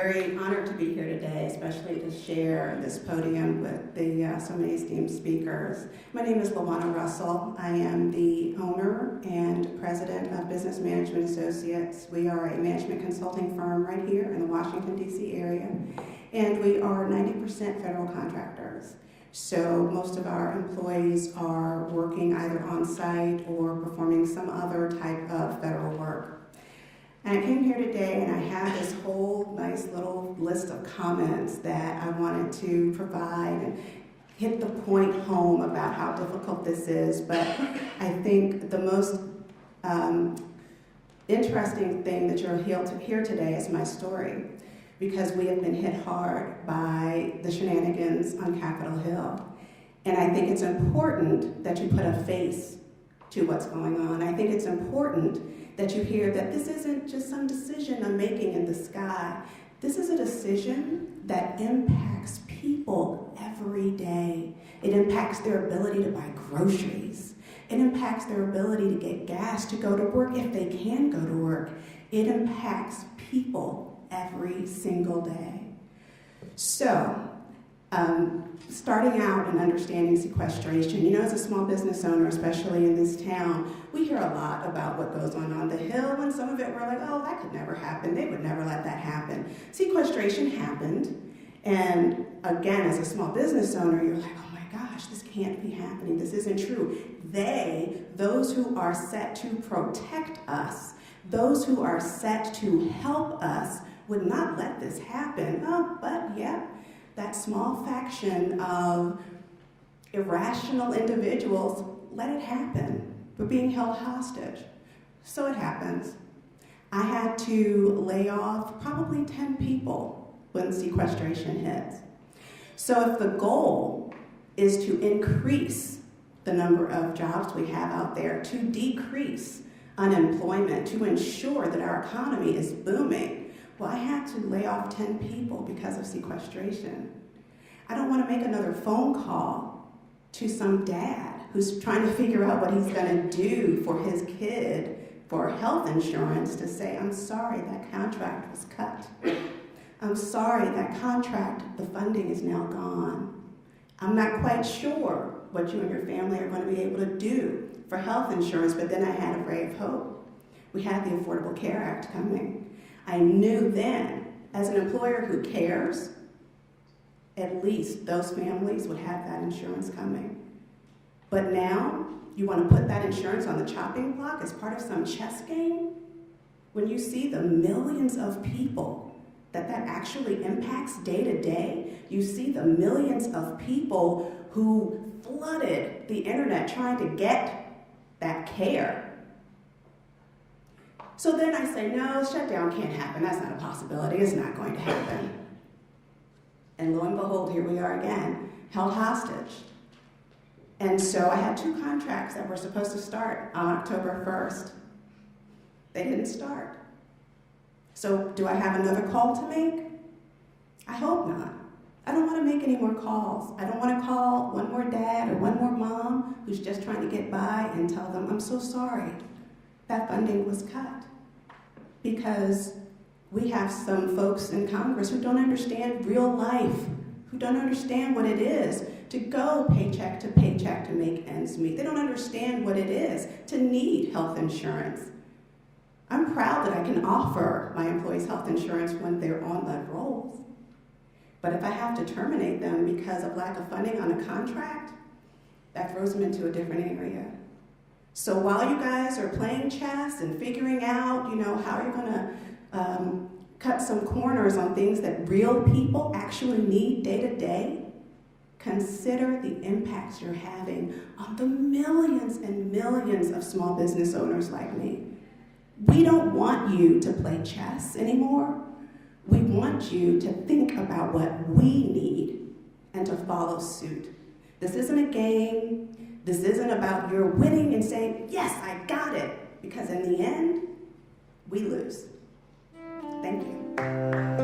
very honored to be here today, especially to share this podium with so many esteemed speakers. My name is LaWanna Russell. I am the owner and president of Business Management Associates. We are a management consulting firm right here in the Washington, D.C. area, and we are 90% federal contractors. So most of our employees are working either on site or performing some other type of federal work. And I came here today and I have this whole nice little list of comments that I wanted to provide and hit the point home about how difficult this is. But I think the most interesting thing that you'll hear today is my story, because we have been hit hard by the shenanigans on Capitol Hill. And I think it's important that you put a face to what's going on. I think it's important that you hear that this isn't just some decision I'm making in the sky. This is a decision that impacts people every day. It impacts their ability to buy groceries. It impacts their ability to get gas to go to work if they can go to work. It impacts people every single day. So, starting out and understanding sequestration, you know, as a small business owner, especially in this town, we hear a lot about what goes on the Hill, and some of it we're like, oh, that could never happen. They would never let that happen. Sequestration happened, and again, as a small business owner, you're like, oh my gosh, this can't be happening. This isn't true. Those who are set to protect us, those who are set to help us, would not let this happen. Oh, but yeah, that small faction of irrational individuals let it happen. We're being held hostage. So it happens. I had to lay off probably 10 people when sequestration hits. So if the goal is to increase the number of jobs we have out there, to decrease unemployment, to ensure that our economy is booming, well, I had to lay off 10 people because of sequestration. I don't want to make another phone call to some dad who's trying to figure out what he's going to do for his kid for health insurance to say, I'm sorry, that contract was cut. I'm sorry, that contract, the funding is now gone. I'm not quite sure what you and your family are going to be able to do for health insurance, but then I had a ray of hope. We had the Affordable Care Act coming. I knew then, as an employer who cares, at least those families would have that insurance coming. But now, you want to put that insurance on the chopping block as part of some chess game? When you see the millions of people that actually impacts day to day, you see the millions of people who flooded the internet trying to get that care. So then I say, no, shutdown can't happen. That's not a possibility. It's not going to happen. And lo and behold, here we are again, held hostage. And so I had 2 contracts that were supposed to start on October 1st. They didn't start. So do I have another call to make? I hope not. I don't want to make any more calls. I don't want to call one more dad or one more mom who's just trying to get by and tell them, I'm so sorry, that funding was cut. Because we have some folks in Congress who don't understand real life, who don't understand what it is to go paycheck to paycheck to make ends meet. They don't understand what it is to need health insurance. I'm proud that I can offer my employees health insurance when they're on lead rolls. But if I have to terminate them because of lack of funding on a contract, that throws them into a different area. So while you guys are playing chess and figuring out, how you're going to cut some corners on things that real people actually need day to day, consider the impacts you're having on the millions and millions of small business owners like me. We don't want you to play chess anymore. We want you to think about what we need and to follow suit. This isn't a game. This isn't about your winning and saying, yes, I got it, because in the end, we lose. Thank you.